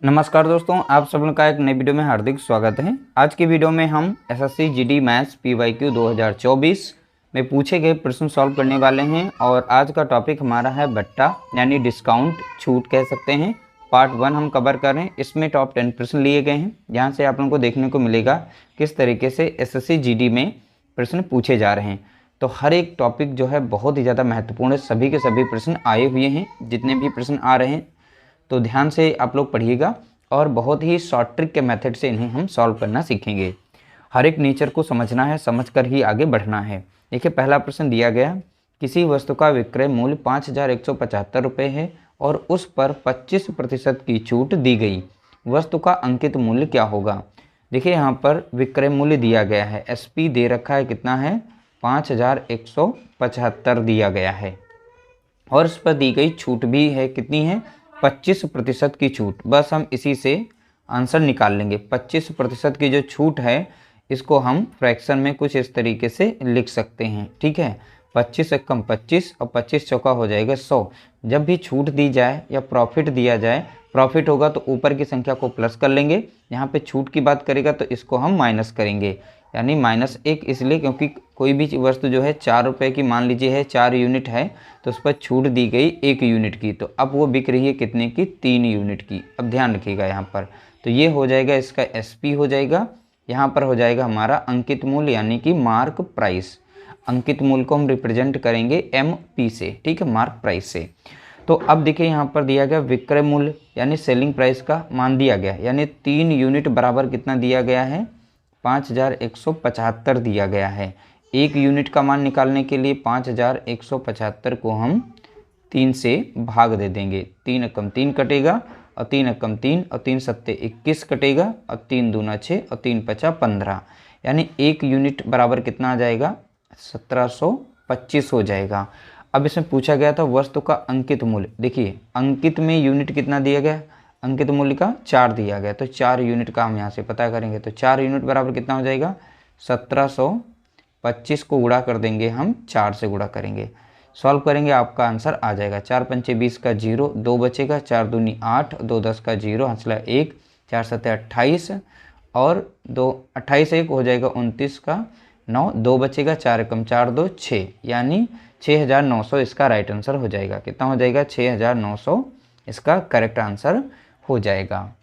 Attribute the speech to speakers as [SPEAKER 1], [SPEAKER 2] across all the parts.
[SPEAKER 1] नमस्कार दोस्तों, आप सब लोग का एक नई वीडियो में हार्दिक स्वागत है। आज की वीडियो में हम एसएससी जीडी मैथ्स पीवाईक्यू 2024 में पूछे गए प्रश्न सॉल्व करने वाले हैं। और आज का टॉपिक हमारा है बट्टा यानी डिस्काउंट, छूट कह सकते हैं। पार्ट 1 हम कवर कर रहे हैं। इसमें टॉप 10 प्रश्न लिए गए हैं, जहाँ से आप लोगों को देखने को मिलेगा किस तरीके से एसएससी जीडी में प्रश्न पूछे जा रहे हैं। तो हर एक टॉपिक जो है बहुत ही ज़्यादा महत्वपूर्ण है। सभी के सभी प्रश्न आए हुए हैं, जितने भी प्रश्न आ रहे हैं तो ध्यान से आप लोग पढ़िएगा और बहुत ही शॉर्ट ट्रिक के मेथड से इन्हें हम सॉल्व करना सीखेंगे। हर एक नेचर को समझना है, समझकर ही आगे बढ़ना है। देखिए, पहला प्रश्न दिया गया, किसी वस्तु का विक्रय मूल्य 5,175 रुपये है और उस पर 25% की छूट दी गई। वस्तु का अंकित मूल्य क्या होगा। देखिए, यहाँ पर विक्रय मूल्य दिया गया है, एसपी दे रखा है, कितना है 5,175 दिया गया है और इस पर दी गई छूट भी है, कितनी है 25% की छूट। बस हम इसी से आंसर निकाल लेंगे। 25% की जो छूट है इसको हम फ्रैक्शन में कुछ इस तरीके से लिख सकते हैं, ठीक है। 25 से कम 25 और 25 चौका हो जाएगा 100। जब भी छूट दी जाए या प्रॉफिट दिया जाए, प्रॉफिट होगा तो ऊपर की संख्या को प्लस कर लेंगे, यहाँ पे छूट की बात करेगा तो इसको हम माइनस करेंगे, यानी -1। इसलिए क्योंकि कोई भी वस्तु जो है 4 रुपये की मान लीजिए है, 4 यूनिट है, तो उस पर छूट दी गई 1 यूनिट की, तो अब वो बिक रही है कितने की 3 यूनिट की। अब ध्यान रखिएगा यहाँ पर, तो ये हो जाएगा इसका एसपी हो जाएगा। यहाँ पर हो जाएगा हमारा अंकित मूल्य यानी कि मार्क प्राइस। अंकित मूल्य को हम रिप्रेजेंट करेंगे MP से, ठीक है, मार्क प्राइस से। तो अब देखिए यहाँ पर दिया गया विक्रय मूल्य यानी सेलिंग प्राइस का मान दिया गया, यानी 3 यूनिट बराबर कितना दिया गया है 5,175 दिया गया है। 1 यूनिट का मान निकालने के लिए 5,175 को हम 3 से भाग दे देंगे। 3 एकम 3 कटेगा और 3 एकम 3 और 3 सत्ते 21 कटेगा और 3 दूना 6 और 3 पचा 15, यानी 1 यूनिट बराबर कितना आ जाएगा 1725 हो जाएगा। अब इसमें पूछा गया था वस्तु का अंकित मूल्य। देखिए, अंकित में यूनिट कितना दिया गया, अंकित मूल्य का 4 दिया गया, तो 4 यूनिट का हम यहाँ से पता करेंगे। तो 4 यूनिट बराबर कितना हो जाएगा 1725 को गुणा कर देंगे हम, 4 से गुणा करेंगे, सॉल्व करेंगे, आपका आंसर आ जाएगा। 4 पंचे 20 का 0, 2 बचेगा, 4 दूनी 8, 2 10 का 0, हंसला 1, 4 सत्ते 28 और 2 28 1 हो जाएगा 29 का 9, 2 बचेगा, 4 एकम 4 2 6, यानी 6,900 इसका राइट आंसर हो जाएगा। कितना हो जाएगा 6,900 इसका करेक्ट आंसर हो जाएगा।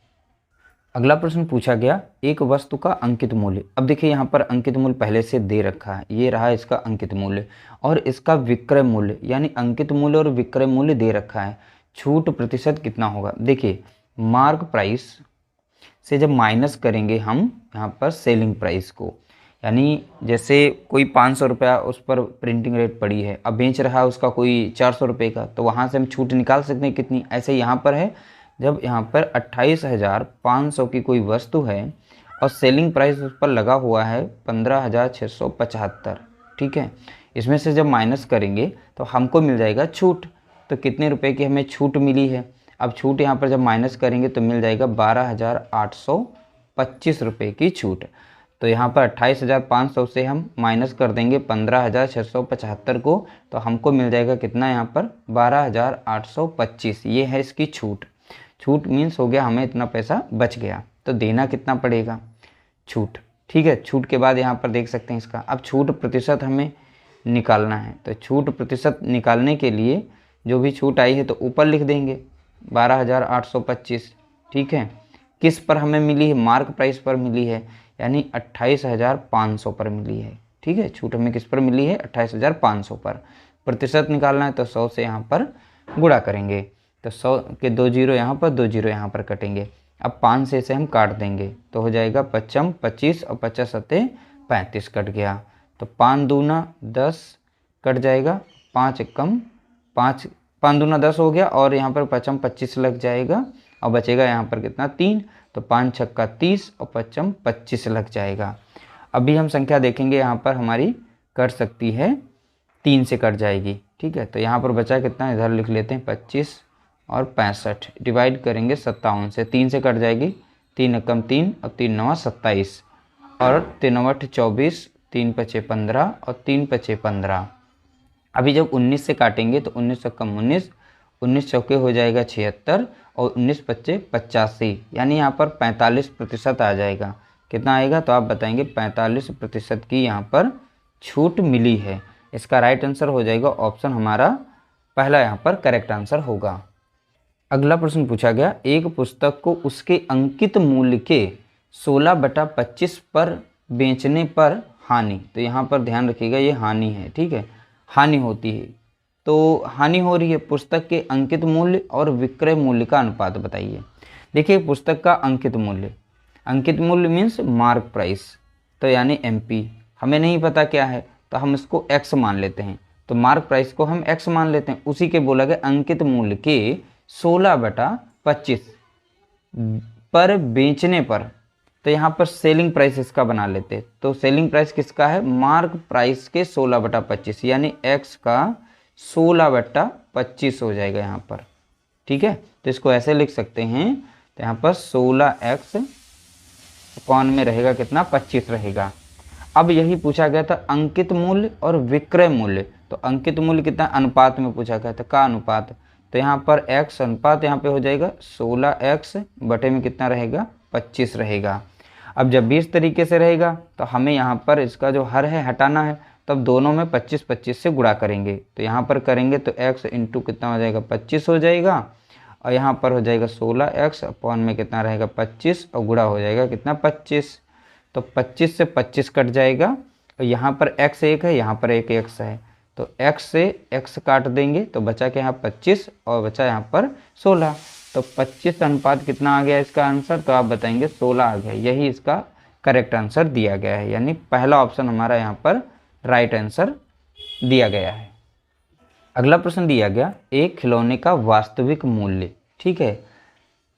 [SPEAKER 1] अगला प्रश्न पूछा गया, एक वस्तु का अंकित मूल्य। अब देखिए यहाँ पर अंकित मूल्य पहले से दे रखा है, ये रहा इसका अंकित मूल्य और इसका विक्रय मूल्य, यानी अंकित मूल्य और विक्रय मूल्य दे रखा है। छूट प्रतिशत कितना होगा। देखिए, मार्क प्राइस से जब माइनस करेंगे हम यहाँ पर सेलिंग प्राइस को, यानी जैसे कोई 500 रुपया उस पर प्रिंटिंग रेट पड़ी है, अब बेच रहा है उसका कोई 400 रुपये का, तो वहाँ से हम छूट निकाल सकते हैं कितनी। ऐसे यहाँ पर है, जब यहाँ पर 28,500 की कोई वस्तु है और सेलिंग प्राइस उस पर लगा हुआ है 15,675, ठीक है, इसमें से जब माइनस करेंगे तो हमको मिल जाएगा छूट। तो कितने रुपए की हमें छूट मिली है। अब छूट यहाँ पर जब माइनस करेंगे तो मिल जाएगा 12,825 रुपये की छूट। तो यहाँ पर 28,500 से हम माइनस कर देंगे 15,675 को, तो हमको मिल जाएगा कितना यहाँ पर 12,825। ये है इसकी छूट। छूट मीन्स हो गया हमें इतना पैसा बच गया, तो देना कितना पड़ेगा छूट, ठीक है। छूट के बाद यहाँ पर देख सकते हैं इसका, अब छूट प्रतिशत हमें निकालना है। तो छूट प्रतिशत निकालने के लिए जो भी छूट आई है तो ऊपर लिख देंगे 12,825, ठीक है। किस पर हमें मिली है, मार्क प्राइस पर मिली है, यानी 28,500 पर मिली है, ठीक है। छूट हमें किस पर मिली है 28,500 पर। प्रतिशत निकालना है तो 100 से यहाँ पर गुणा करेंगे, तो 100 के 2 जीरो यहाँ पर, 2 जीरो यहाँ पर कटेंगे। अब 5 से इसे हम काट देंगे तो हो जाएगा 55 25 और 50 सत्ते 35 कट गया। तो 5 दूना 10 कट जाएगा, 5 एकम 5, 5 दूना 10 हो गया और यहाँ पर 55 25 लग जाएगा और बचेगा यहाँ पर कितना 3, तो 5 छक्का 30 और 55 25 लग जाएगा। अभी हम संख्या देखेंगे, यहाँ पर हमारी कट सकती है 3 से कट जाएगी, ठीक है। तो यहाँ पर बचा कितना, इधर लिख लेते हैं 25 और 65, डिवाइड करेंगे 57 से, 3 से कट जाएगी, 3 एकम 3 और 3 नवा 27 और 3 अठ 24, 3 पचे 15 और 3 पचे 15। अभी जब 19 से काटेंगे तो 19 एकम 19, 19 चौके हो जाएगा 76 और 19 पच्चे 85, यानी यहाँ पर 45% आ जाएगा। कितना आएगा तो आप बताएंगे 45% की यहाँ पर छूट मिली है। इसका राइट आंसर हो जाएगा ऑप्शन हमारा पहला यहाँ पर करेक्ट आंसर होगा। अगला प्रश्न पूछा गया, एक पुस्तक को उसके अंकित मूल्य के 16/25 पर बेचने पर हानि। तो यहाँ पर ध्यान रखिएगा ये हानि है, ठीक है, हानि होती है। तो हानि हो रही है, पुस्तक के अंकित मूल्य और विक्रय मूल्य का अनुपात बताइए। देखिए पुस्तक का अंकित मूल्य मीन्स मार्क प्राइस, तो यानी एमपी, हमें नहीं पता क्या है तो हम इसको एक्स मान लेते हैं, तो मार्क प्राइस को हम एक्स मान लेते हैं। उसी के बोला गया अंकित मूल्य के 16/25 पर बेचने पर, तो यहाँ पर सेलिंग प्राइस इसका बना लेते। तो सेलिंग प्राइस किसका है, मार्क प्राइस के 16/25, यानी एक्स का 16/25 हो जाएगा यहाँ पर, ठीक है। तो इसको ऐसे लिख सकते हैं, तो यहाँ पर 16x कौन में रहेगा कितना, 25 रहेगा। अब यही पूछा गया था अंकित मूल्य और विक्रय मूल्य। तो अंकित मूल्य कितना अनुपात में पूछा गया था, का अनुपात, तो यहाँ पर x अनुपात यहाँ पे हो जाएगा 16x बटे में कितना रहेगा 25 रहेगा। अब जब भी इस तरीके से रहेगा तो हमें यहाँ पर इसका जो हर है हटाना है, तब दोनों में 25-25 से गुणा करेंगे। तो यहाँ पर करेंगे तो x इंटू कितना हो जाएगा 25 हो जाएगा, और यहाँ पर हो जाएगा 16x अपॉन में कितना रहेगा 25, और गुणा हो जाएगा कितना 25। तो 25 से 25 कट जाएगा, और यहाँ पर x एक है, यहाँ पर एक x है, तो x से x काट देंगे तो बचा के यहाँ 25 और बचा यहाँ पर 16। तो 25 अनुपात कितना आ गया इसका आंसर, तो आप बताएंगे 16 आ गया। यही इसका करेक्ट आंसर दिया गया है, यानी पहला ऑप्शन हमारा यहाँ पर राइट आंसर दिया गया है। अगला प्रश्न दिया गया, एक खिलौने का वास्तविक मूल्य, ठीक है,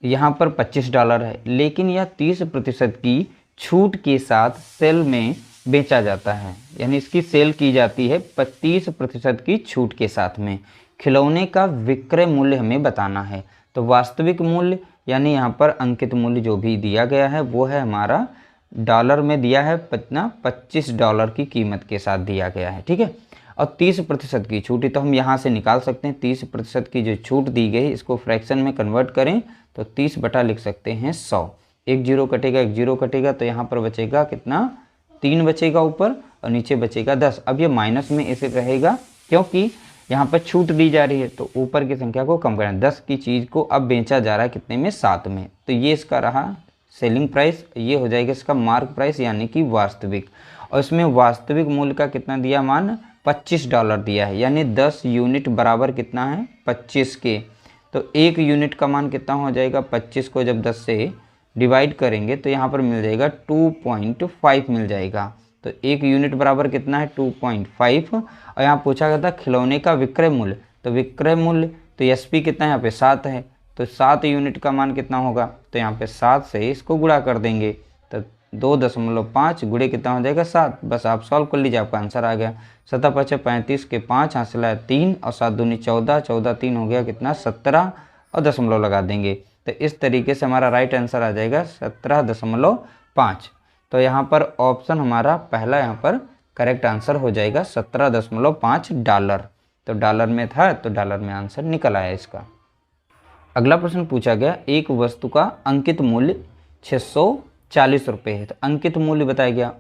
[SPEAKER 1] यहाँ पर $25 है, लेकिन यह 30% की छूट के साथ सेल में बेचा जाता है, यानी इसकी सेल की जाती है 30% की छूट के साथ में। खिलौने का विक्रय मूल्य हमें बताना है। तो वास्तविक मूल्य यानी यहाँ पर अंकित मूल्य जो भी दिया गया है वो है हमारा डॉलर में दिया है, कितना $25 की कीमत के साथ दिया गया है, ठीक है। और 30% की छूट, तो हम यहाँ से निकाल सकते हैं 30% की जो छूट दी गई, इसको फ्रैक्शन में कन्वर्ट करें तो 30 बटा लिख सकते हैं 100। एक जीरो कटेगा, एक जीरो कटेगा, तो यहाँ पर बचेगा कितना 3 बचेगा ऊपर, और नीचे बचेगा 10। अब ये माइनस में ऐसे रहेगा क्योंकि यहाँ पर छूट दी जा रही है, तो ऊपर की संख्या को कम करना। 10 की चीज़ को अब बेचा जा रहा है कितने में, 7 में। तो ये इसका रहा सेलिंग प्राइस, ये हो जाएगा इसका मार्क प्राइस यानी कि वास्तविक। और इसमें वास्तविक मूल्य का कितना दिया मान, $25 दिया है, यानी 10 यूनिट बराबर कितना है 25 के। तो 1 यूनिट का मान कितना हो जाएगा, 25 को जब 10 से डिवाइड करेंगे तो यहाँ पर मिल जाएगा 2.5 मिल जाएगा। तो 1 यूनिट बराबर कितना है 2.5। और यहाँ पूछा गया था खिलौने का विक्रय मूल्य, तो विक्रय मूल्य तो एसपी कितना है यहाँ पे 7 है, तो 7 यूनिट का मान कितना होगा, तो यहाँ पे 7 से इसको गुणा कर देंगे, तो 2.5 गुणे कितना हो जाएगा 7। बस आप सॉल्व कर लीजिए, आपका आंसर आ गया। 7 5 35 के 5 हासिल है 3, और 7 दूनी 14, 14 3 हो गया कितना 17, और दशमलव लगा देंगे। तो इस तरीके से हमारा राइट आंसर आ जाएगा 17.5। तो यहाँ पर ऑप्शन हमारा पहला यहाँ पर करेक्ट आंसर हो जाएगा $17.5। तो डॉलर में था तो डॉलर में आंसर निकल आया इसका। अगला प्रश्न पूछा गया, एक वस्तु का अंकित मूल्य 640 रुपये है, तो अंकित मूल्य बताया गया।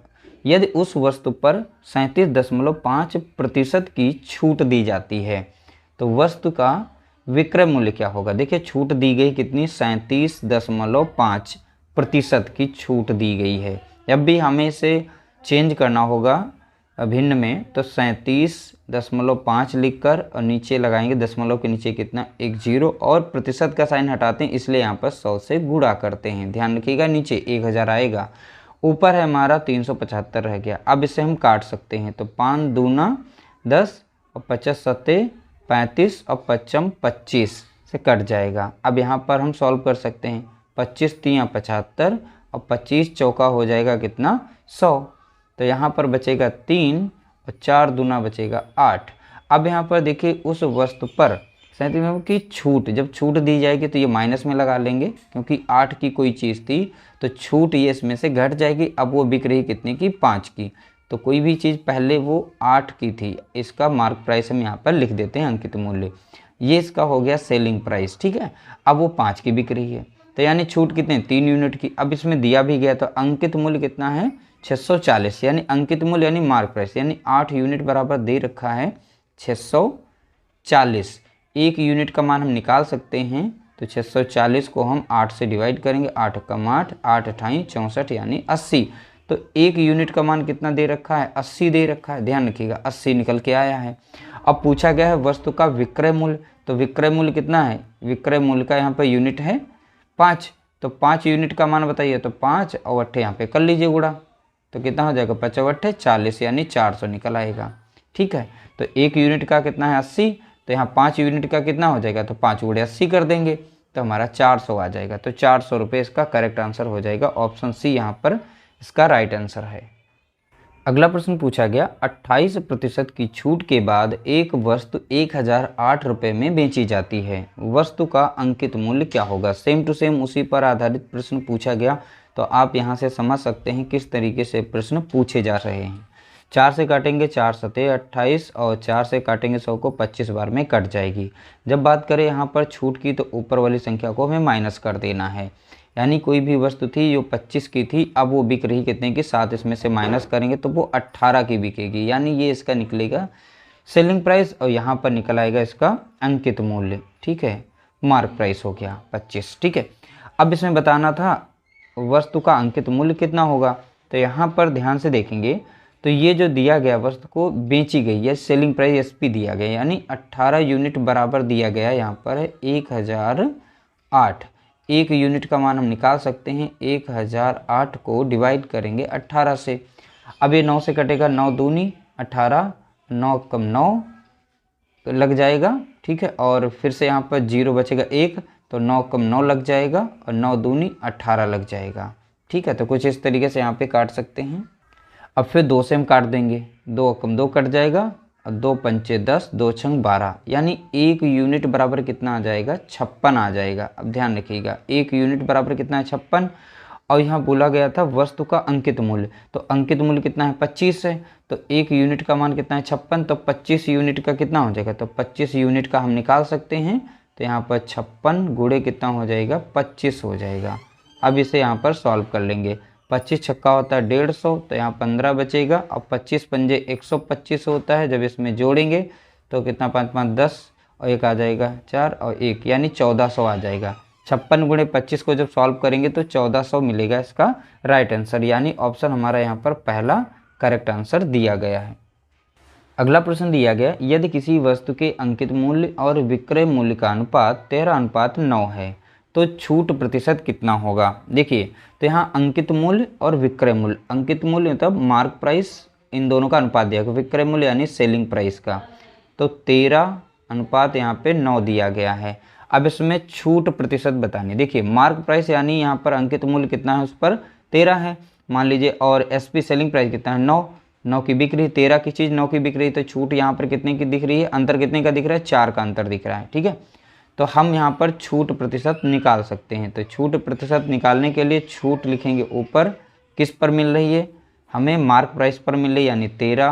[SPEAKER 1] यदि उस वस्तु पर 37.5% की छूट दी जाती है तो वस्तु का विक्रय मूल्य क्या होगा। देखिए छूट दी गई कितनी, 37.5% की छूट दी गई है। जब भी हमें इसे चेंज करना होगा भिन्न में, तो 37.5 लिखकर और नीचे लगाएंगे दशमलव के नीचे कितना, एक जीरो, और प्रतिशत का साइन हटाते हैं, इसलिए यहाँ पर 100 से गुणा करते हैं। ध्यान रखिएगा नीचे 1000 आएगा, ऊपर है हमारा 375 रह गया। अब इसे हम काट सकते हैं, तो 5 दूना 10 और 50 सत्ते 35 और 55 25 से कट जाएगा। अब यहाँ पर हम सॉल्व कर सकते हैं, 25 3 75 और 25 चौका हो जाएगा कितना 100। तो यहाँ पर बचेगा 3 और 4 दूना बचेगा 8। अब यहाँ पर देखिए उस वस्तु पर 37 की छूट, जब छूट दी जाएगी तो ये माइनस में लगा लेंगे क्योंकि 8 की कोई चीज़ थी, तो छूट ये इसमें से घट जाएगी। अब वो बिक रही कितने की, 5 की। तो कोई भी चीज़ पहले वो 8 की थी, इसका मार्क प्राइस हम यहाँ पर लिख देते हैं अंकित मूल्य। ये इसका हो गया सेलिंग प्राइस, ठीक है। अब वो 5 की बिक रही है, तो यानी छूट कितने, 3 यूनिट की। अब इसमें दिया भी गया तो अंकित मूल्य कितना है 640, यानी अंकित मूल्य यानी मार्क प्राइस, यानी 8 यूनिट बराबर दे रखा है 640। 1 यूनिट का मान हम निकाल सकते हैं, तो 640 को हम 8 से डिवाइड करेंगे, 8 कम 8, 8 अठाई 64 यानी 80। तो 1 यूनिट का मान कितना दे रखा है, 80 दे रखा है, ध्यान रखिएगा 80 निकल के आया है। अब पूछा गया है वस्तु का विक्रय मूल्य, तो विक्रय मूल्य कितना है, विक्रय मूल्य का यहाँ पर यूनिट है 5, तो 5 यूनिट का मान बताइए, तो 5 और 8 यहाँ पे कर लीजिए गुणा, तो कितना हो जाएगा 5 और 8 40, यानी 400 निकल आएगा, ठीक है। तो 1 यूनिट का कितना है 80, तो यहाँ 5 यूनिट का कितना हो जाएगा, तो 5 गुणे 80 कर देंगे तो हमारा 400 आ जाएगा। तो 400 रुपये इसका करेक्ट आंसर हो जाएगा, ऑप्शन सी यहाँ पर इसका राइट आंसर है। अगला प्रश्न पूछा गया 28% की छूट के बाद एक वस्तु 1008 रुपये में बेची जाती है, वस्तु का अंकित मूल्य क्या होगा। सेम टू सेम उसी पर आधारित प्रश्न पूछा गया, तो आप यहाँ से समझ सकते हैं किस तरीके से प्रश्न पूछे जा रहे हैं। 4 से काटेंगे 4 सते 28 और 4 से काटेंगे 100 को 25 बार में कट जाएगी। जब बात करें यहाँ पर छूट की, तो ऊपर वाली संख्या को हमें माइनस कर देना है, यानी कोई भी वस्तु थी जो 25 की थी, अब वो बिक रही कितने की, 7 इसमें से माइनस करेंगे तो वो 18 की बिकेगी, यानी ये इसका निकलेगा सेलिंग प्राइस और यहाँ पर निकल आएगा इसका अंकित मूल्य, ठीक है। मार्क प्राइस हो गया 25, ठीक है। अब इसमें बताना था वस्तु का अंकित मूल्य कितना होगा, तो यहाँ पर ध्यान से देखेंगे तो ये जो दिया गया वस्तु को बेची गई है, सेलिंग प्राइस एसपी दिया गया, यानी 18 यूनिट बराबर दिया गया, यहाँ पर है 1008। 1 यूनिट का मान हम निकाल सकते हैं, 1008 को डिवाइड करेंगे 18 से। अब ये 9 से कटेगा, 9 दूनी 18, 9 कम 9 लग जाएगा, ठीक है। और फिर से यहाँ पर 0 बचेगा 1, तो 9 कम 9 लग जाएगा और 9 दूनी 18 लग जाएगा, ठीक है। तो कुछ इस तरीके से यहाँ पे काट सकते हैं। अब फिर 2 से हम काट देंगे, 2 कम 2 कट जाएगा और 2 पंचे 10, 2 छंग 12, यानी 1 यूनिट बराबर कितना आ जाएगा 56 आ जाएगा। अब ध्यान रखिएगा 1 यूनिट बराबर कितना है 56, और यहाँ बोला गया था वस्तु का अंकित मूल्य, तो अंकित मूल्य कितना है 25 है, तो 1 यूनिट का मान कितना है 56, तो 25 यूनिट का कितना हो जाएगा, तो 25 यूनिट का हम निकाल सकते हैं, तो यहाँ पर 56 गुणे कितना हो जाएगा 25 हो जाएगा। अब इसे यहाँ पर सॉल्व कर लेंगे, 25 छक्का होता है 150, तो यहाँ 15 बचेगा, और 25 पंजे 125 होता है, जब इसमें जोड़ेंगे तो कितना 5 5 10 और 1 आ जाएगा 4 और 1, यानी 1400 आ जाएगा। 56 गुणे 25 को जब सॉल्व करेंगे तो 1400 मिलेगा इसका राइट आंसर, यानी ऑप्शन हमारा यहाँ पर पहला करेक्ट आंसर दिया गया है। अगला प्रश्न दिया गया यदि किसी वस्तु के अंकित मूल्य और विक्रय मूल्य का अनुपात 13:9 है तो छूट प्रतिशत कितना होगा। देखिए तो यहाँ अंकित मूल्य और विक्रय मूल्य, अंकित मूल्य मतलब मार्क प्राइस, इन दोनों का अनुपात दिया गया, विक्रय मूल्य यानी सेलिंग प्राइस का, तो 13 अनुपात यहाँ पे 9 दिया गया है। अब इसमें छूट प्रतिशत बतानी, देखिए मार्क प्राइस यानी यहाँ पर अंकित मूल्य कितना है उस पर 13 है मान लीजिए, और एसपी सेलिंग प्राइस कितना है 9 की बिक रही है, 13 की चीज़ 9 की बिक रही है, तो छूट यहाँ पर कितने की दिख रही है, अंतर कितने का दिख रहा है 4 का अंतर दिख रहा है, ठीक है। तो हम यहाँ पर छूट प्रतिशत निकाल सकते हैं, तो छूट प्रतिशत निकालने के लिए छूट लिखेंगे ऊपर, किस पर मिल रही है हमें, मार्क प्राइस पर मिल रही है यानी 13,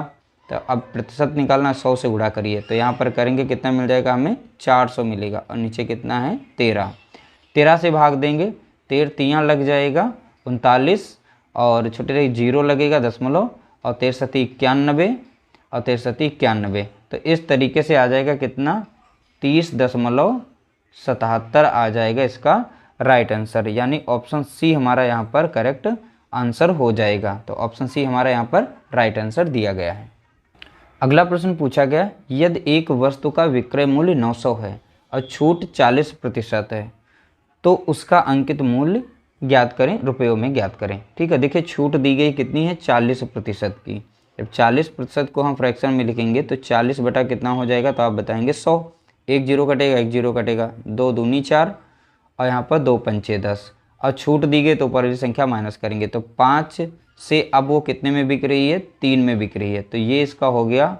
[SPEAKER 1] तो अब प्रतिशत निकालना 100 से गुणा करिए, तो यहाँ पर करेंगे कितना मिल जाएगा हमें 400 मिलेगा, और नीचे कितना है 13 से भाग देंगे, 13 लग जाएगा 39, और छोटे रही 0 लगेगा दशमलव, और 13 91 और 13 तो इस तरीके से आ जाएगा कितना 30.77 आ जाएगा इसका राइट आंसर, यानी ऑप्शन सी हमारा यहाँ पर करेक्ट आंसर हो जाएगा। तो ऑप्शन सी हमारा यहाँ पर राइट आंसर दिया गया है। अगला प्रश्न पूछा गया यदि एक वस्तु का विक्रय मूल्य 900 है और छूट 40% है तो उसका अंकित मूल्य ज्ञात करें, रुपयों में ज्ञात करें, ठीक है। देखिए छूट दी गई कितनी है 40% की, जब 40% को हम फ्रैक्शन में लिखेंगे तो 40 बटा कितना हो जाएगा, तो आप बताएंगे 100, 1 0 कटेगा 1 0 कटेगा, 2 दूनी 4 और यहाँ पर 2 पंचे 10, और छूट दी गई तो ऊपर वाली संख्या माइनस करेंगे, तो 5 से अब वो कितने में बिक रही है 3 में बिक रही है, तो ये इसका हो गया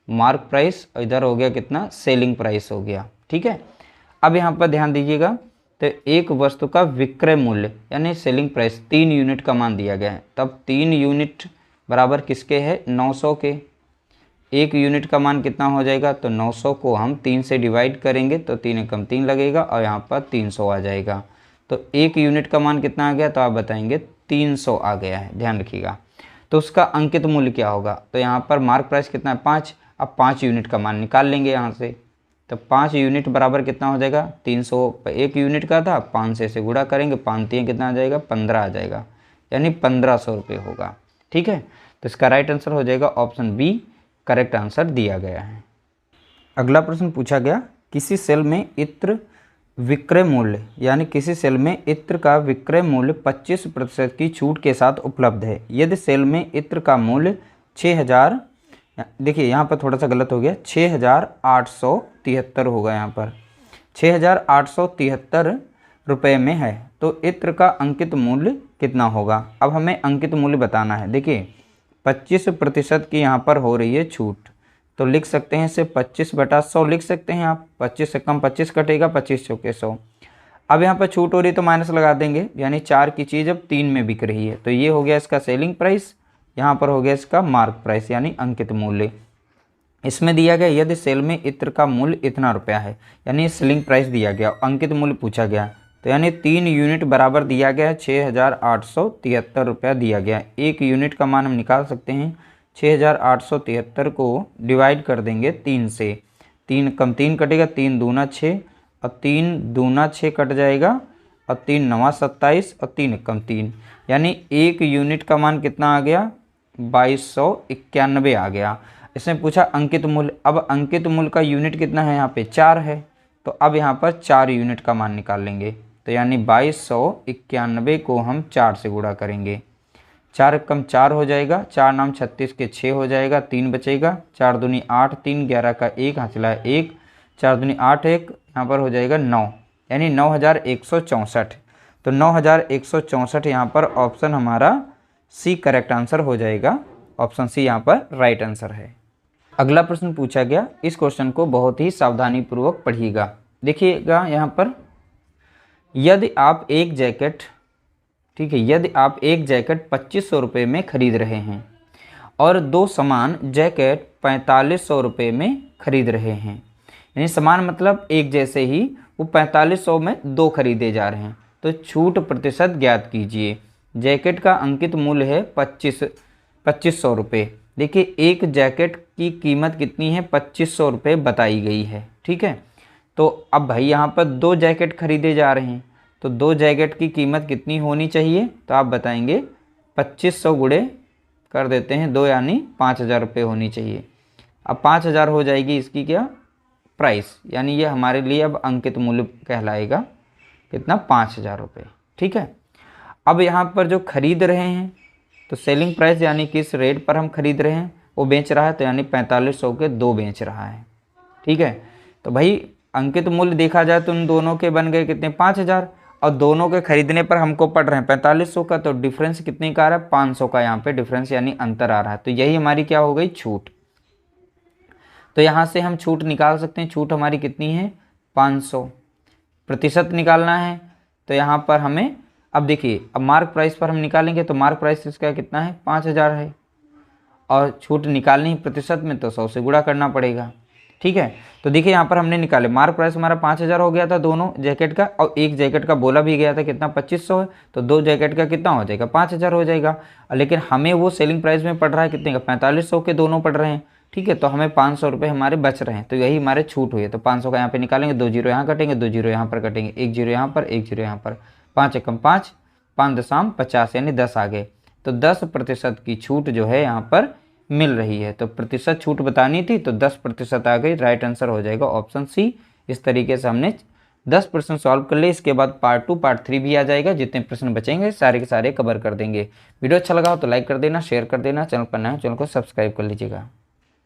[SPEAKER 1] मार्क प्राइस, और इधर हो गया कितना सेलिंग प्राइस हो गया, ठीक है। अब यहाँ पर ध्यान दीजिएगा, तो एक वस्तु का विक्रय मूल्य यानी सेलिंग प्राइस 3 यूनिट का मान दिया गया है, तब 3 यूनिट बराबर किसके है 900 के, 1 यूनिट का मान कितना हो जाएगा, तो 900 को हम 3 से डिवाइड करेंगे तो 3 एकम 3 लगेगा और यहाँ पर 300 आ जाएगा। तो 1 यूनिट का मान कितना आ गया, तो आप बताएंगे 300 आ गया है, ध्यान रखिएगा। तो उसका अंकित मूल्य क्या होगा, तो यहाँ पर मार्क प्राइस कितना है 5। अब 5 यूनिट का मान निकाल लेंगे यहाँ से, तो 5 यूनिट बराबर कितना हो जाएगा 300। 1 यूनिट का था, 5 से इसे गुणा करेंगे, 5 3 कितना आ जाएगा 15 आ जाएगा, यानी 1500 रुपये होगा। ठीक है, तो इसका राइट आंसर हो जाएगा ऑप्शन बी, करेक्ट आंसर दिया गया है। अगला प्रश्न पूछा गया, किसी सेल में इत्र विक्रय मूल्य, यानी किसी सेल में इत्र का विक्रय मूल्य 25% की छूट के साथ उपलब्ध है। यदि सेल में इत्र का मूल्य 6000, देखिए यहाँ पर थोड़ा सा गलत हो गया, 6873 होगा, यहाँ पर 6873 रुपये में है, तो इत्र का अंकित मूल्य कितना होगा। अब हमें अंकित मूल्य बताना है। देखिए 25% की यहाँ पर हो रही है छूट, तो लिख सकते हैं इसे 25/100 लिख सकते हैं आप। 25 से कम 25 कटेगा, 25 चौके 100। अब यहाँ पर छूट हो रही तो माइनस लगा देंगे, यानी 4 की चीज़ अब 3 में बिक रही है, तो ये हो गया इसका सेलिंग प्राइस, यहाँ पर हो गया इसका मार्क प्राइस यानी अंकित मूल्य। इसमें दिया गया यदि सेल में इत्र का मूल्य इतना रुपया है, यानी सेलिंग प्राइस दिया गया, अंकित मूल्य पूछा गया, तो यानी 3 यूनिट बराबर दिया गया 6873 रुपया दिया गया। 1 यूनिट का मान हम निकाल सकते हैं, 6873 को डिवाइड कर देंगे 3 से, 3 कम 3 कटेगा, 3 दूना 6 और 3 दूना 6 कट जाएगा और 3 नवा 27 और 3 कम 3, यानी 1 यूनिट का मान कितना आ गया 2291 आ गया। इसमें पूछा अंकित मूल्य, अब अंकित मूल्य का यूनिट कितना है, यहाँ पे 4 है, तो अब यहाँ पर 4 यूनिट का मान निकाल लेंगे, तो यानी 2291 को हम 4 से गुणा करेंगे, 4 कम 4 हो जाएगा, 4 नाम 36 के 6 हो जाएगा, 3 बचेगा, 4 दूनी 8, 3 11 का 1 हासिला है 1, 4 दूनी 8 1, यहाँ पर हो जाएगा 9, यानी 9164। तो 9164 यहाँ पर ऑप्शन हमारा सी करेक्ट आंसर हो जाएगा, ऑप्शन सी यहाँ पर राइट आंसर है। अगला प्रश्न पूछा गया, इस क्वेश्चन को बहुत ही सावधानी पूर्वक पढ़िएगा। देखिएगा यहाँ पर, यदि आप एक जैकेट, ठीक है, यदि आप एक जैकेट 2500 रुपये में खरीद रहे हैं और 2 समान जैकेट 4500 रुपये में खरीद रहे हैं, यानी समान मतलब एक जैसे ही, वो 4500 में 2 खरीदे जा रहे हैं, तो छूट प्रतिशत ज्ञात कीजिए। जैकेट का अंकित मूल्य है 2500 रुपये। देखिए एक जैकेट की कीमत कितनी है 2500 रुपये बताई गई है, ठीक है। तो अब भाई यहाँ पर 2 जैकेट खरीदे जा रहे हैं, तो 2 जैकेट की कीमत कितनी होनी चाहिए, तो आप बताएंगे 2500 गुणे कर देते हैं 2, यानी 5000 रुपये होनी चाहिए। अब 5000 हो जाएगी इसकी क्या प्राइस, यानी ये हमारे लिए अब अंकित मूल्य कहलाएगा, कितना 5000 रुपये, ठीक है। अब यहाँ पर जो खरीद रहे हैं, तो सेलिंग प्राइस यानी किस रेट पर हम खरीद रहे हैं वो बेच रहा है, तो यानी 4500 के 2 बेच रहा है, ठीक है। तो भाई अंकित मूल्य देखा जाए तो उन दोनों के बन गए कितने 5000, और दोनों के खरीदने पर हमको पड़ रहे हैं 4500 का, तो डिफरेंस कितने का आ रहा है 500 का यहाँ पे डिफरेंस यानी अंतर आ रहा है, तो यही हमारी क्या हो गई छूट। तो यहाँ से हम छूट निकाल सकते हैं, छूट हमारी कितनी है 500, प्रतिशत निकालना है, तो यहाँ पर हमें अब देखिए, अब मार्क प्राइस पर हम निकालेंगे, तो मार्क प्राइस इसका कितना है 5000 है, और छूट निकालनी है प्रतिशत में, तो 100 से गुणा करना पड़ेगा, ठीक है। तो देखिए यहाँ पर हमने निकाले, मार्क प्राइस हमारा 5000 हो गया था दोनों जैकेट का, और एक जैकेट का बोला भी गया था कितना 2500 है, तो 2 जैकेट का कितना हो जाएगा 5000 हो जाएगा। लेकिन हमें वो सेलिंग प्राइस में पड़ रहा है कितने का 4500 के दोनों पड़ रहे हैं, ठीक है। तो हमें 500 रुपये हमारे बच रहे हैं, तो यही हमारे छूट हुई है। तो 500 का यहाँ पे निकालेंगे, 2 जीरो यहाँ कटेंगे, 2 जीरो यहाँ पर कटेंगे, 1 जीरो यहाँ पर, 1 जीरो यहाँ पर, 5 एकम 5, 5 दशम 50 यानी 10 आ गए। तो 10% की छूट जो है यहाँ पर मिल रही है, तो प्रतिशत छूट बतानी थी, तो 10% आ गई, राइट आंसर हो जाएगा ऑप्शन सी। इस तरीके से हमने 10% सॉल्व कर ले। इसके बाद पार्ट 2 पार्ट 3 भी आ जाएगा, जितने प्रश्न बचेंगे सारे के सारे कवर कर देंगे। वीडियो अच्छा लगा हो तो लाइक कर देना, शेयर कर देना, चैनल पर नया चैनल को सब्सक्राइब कर लीजिएगा।